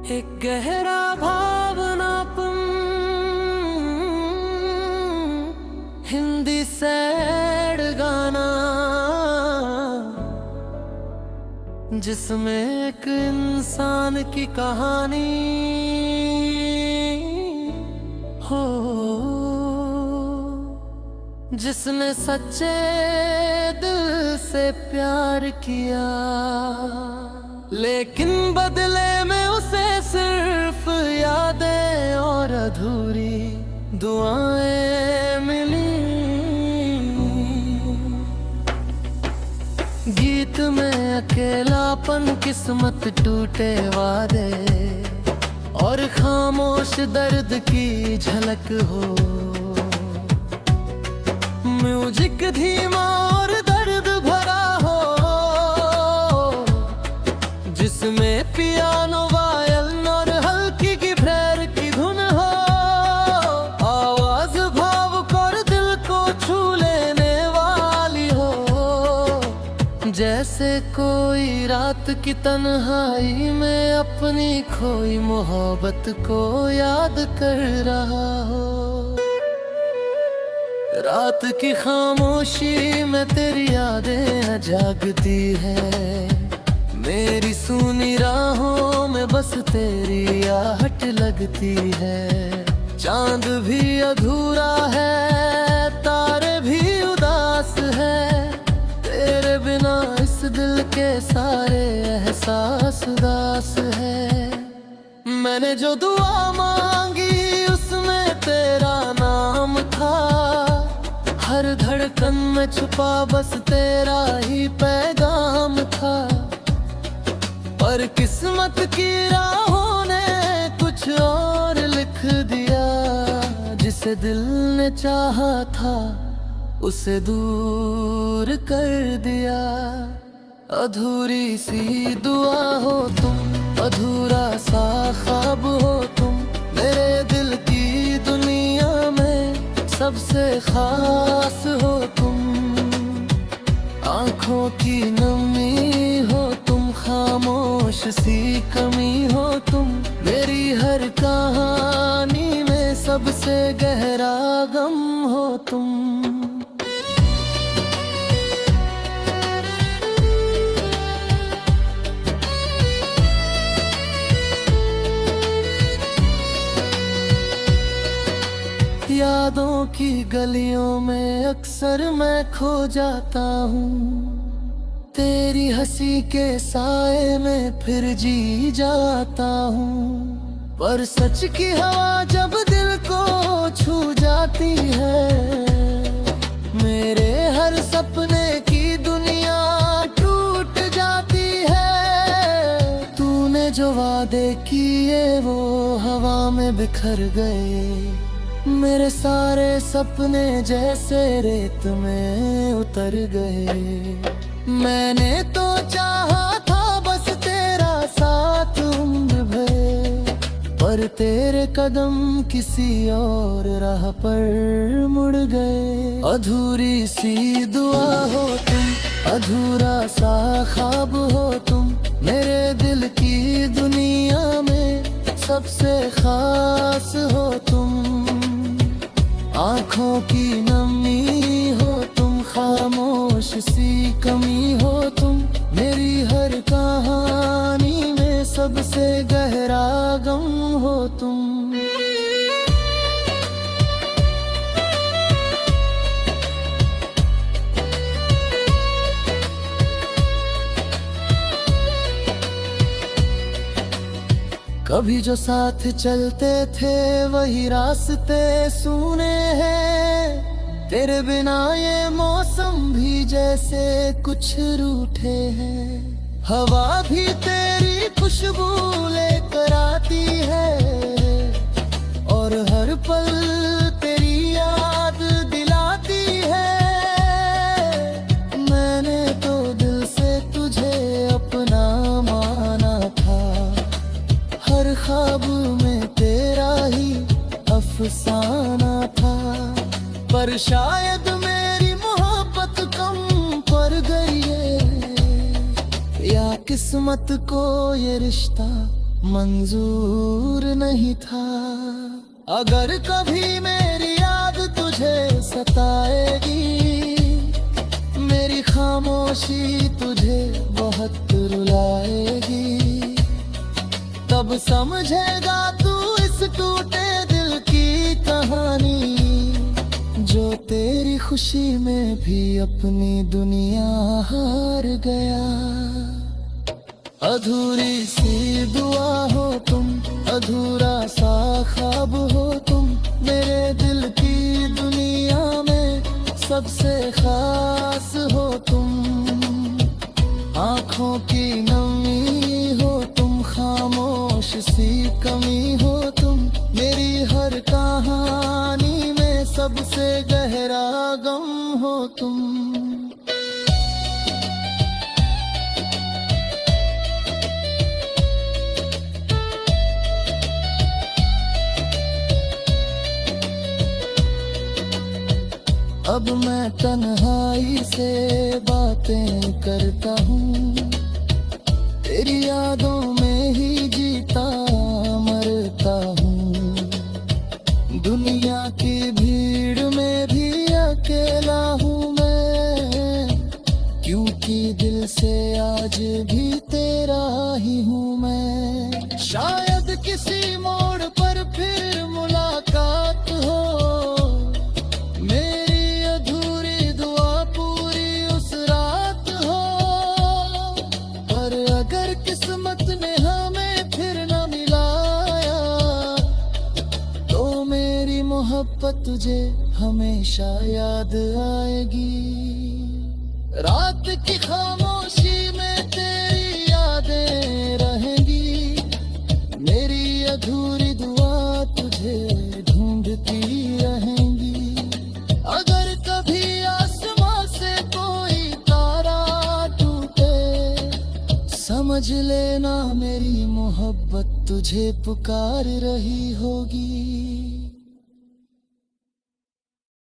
एक गहरा भावनापन हिंदी सैड गाना जिसमें एक इंसान की कहानी हो, जिसने सच्चे दिल से प्यार किया, लेकिन बदले में उसे सिर्फ यादें और अधूरी दुआएं मिली। गीत में अकेलापन, किस्मत, टूटे वादे और खामोश दर्द की झलक हो। म्यूजिक धीमा और दर्द भरा हो, जिसमें पियानो, वायलिन और हल्की गिटार की धुन हो। आवाज भावुक और दिल को छू लेने वाली हो, जैसे कोई रात की तन्हाई में अपनी खोई मोहब्बत को याद कर रहा हो। रात की खामोशी में तेरी यादें जागती है, मेरी सूनी राहों में बस तेरी आहट लगती है। चांद भी अधूरा है, तारे भी उदास है, तेरे बिना इस दिल के सारे एहसास उदास है। मैंने जो दुआ मांगी उसमें तेरा नाम था, हर धड़कन में छुपा बस तेरा ही पैगाम था। पर किस्मत की राहों ने कुछ और लिख दिया, जिसे दिल ने चाहा था उसे दूर कर दिया। अधूरी सी दुआ हो तुम, अधूरा सा ख्वाब हो तुम, मेरे दिल की दुनिया में सबसे खास हो तुम। आँखों की नमी हो तुम, खामोश सी कमी हो तुम, मेरी हर कहानी में सबसे गहरा गम हो तुम। यादों की गलियों में अक्सर मैं खो जाता हूँ, तेरी हंसी के साए में फिर जी जाता हूँ। पर सच की हवा जब दिल को छू जाती है, मेरे हर सपने की दुनिया टूट जाती है। तूने जो वादे किए वो हवा में बिखर गए, मेरे सारे सपने जैसे रेत में उतर गए। मैंने तो चाहा था बस तेरा साथ उम्र भर, पर तेरे कदम किसी और राह पर मुड़ गए। अधूरी सी दुआ हो तुम, अधूरा सा ख्वाब हो तुम, मेरे दिल की दुनिया में सबसे खास हो तुम। आँखों की नमी हो तुम, खामोश सी कमी हो तुम, मेरी हर कहानी में सबसे गहरा गम हो तुम। कभी जो साथ चलते थे वही रास्ते सूने हैं, तेरे बिना ये मौसम भी जैसे कुछ रूठे हैं। हवा भी तेरी खुशबू लेकर आती है, और हर पल तेरी याद दिलाती है। मैंने तो दिल से तुझे अपना माना था, हर ख्वाब में तेरा ही अफसाना था। पर शायद मेरी मोहब्बत कम पड़ गई है, या किस्मत को ये रिश्ता मंजूर नहीं था। अगर कभी मेरी याद तुझे सताएगी, मेरी खामोशी तुझे बहुत रुलाएगी, तब समझेगा तू इस टूटे दिल की कहानी, जो तेरी खुशी में भी अपनी दुनिया हार गया। अधूरी सी दुआ हो तुम, अधूरा सा ख्वाब हो तुम, मेरे दिल की दुनिया में सबसे खास हो तुम। आँखों की नमी हो तुम, खामोश सी कमी हो तुम, मेरी हर कहानी में सबसे गहरा गम हो तुम। अब मैं तन्हाई से बातें करता हूँ, तेरी यादों में ही जीता मरता हूँ। दुनिया की भीड़ में भी अकेला हूँ मैं, क्योंकि दिल से आज भी तेरा ही हूँ मैं। शायद किसी मोड़ पर फिर मुलाकात हो, किस्मत ने हमें फिर न मिलाया, तो मेरी मोहब्बत तुझे हमेशा याद आएगी। रात की खामोशी में तेरी यादें रहेंगी, मेरी अधूरी दुआ तुझे ढूंढती रहेंगी। अगर कभी आसमां से कोई तारा टूटे, समझ लेना मेरी मोहब्बत तुझे पुकार रही होगी।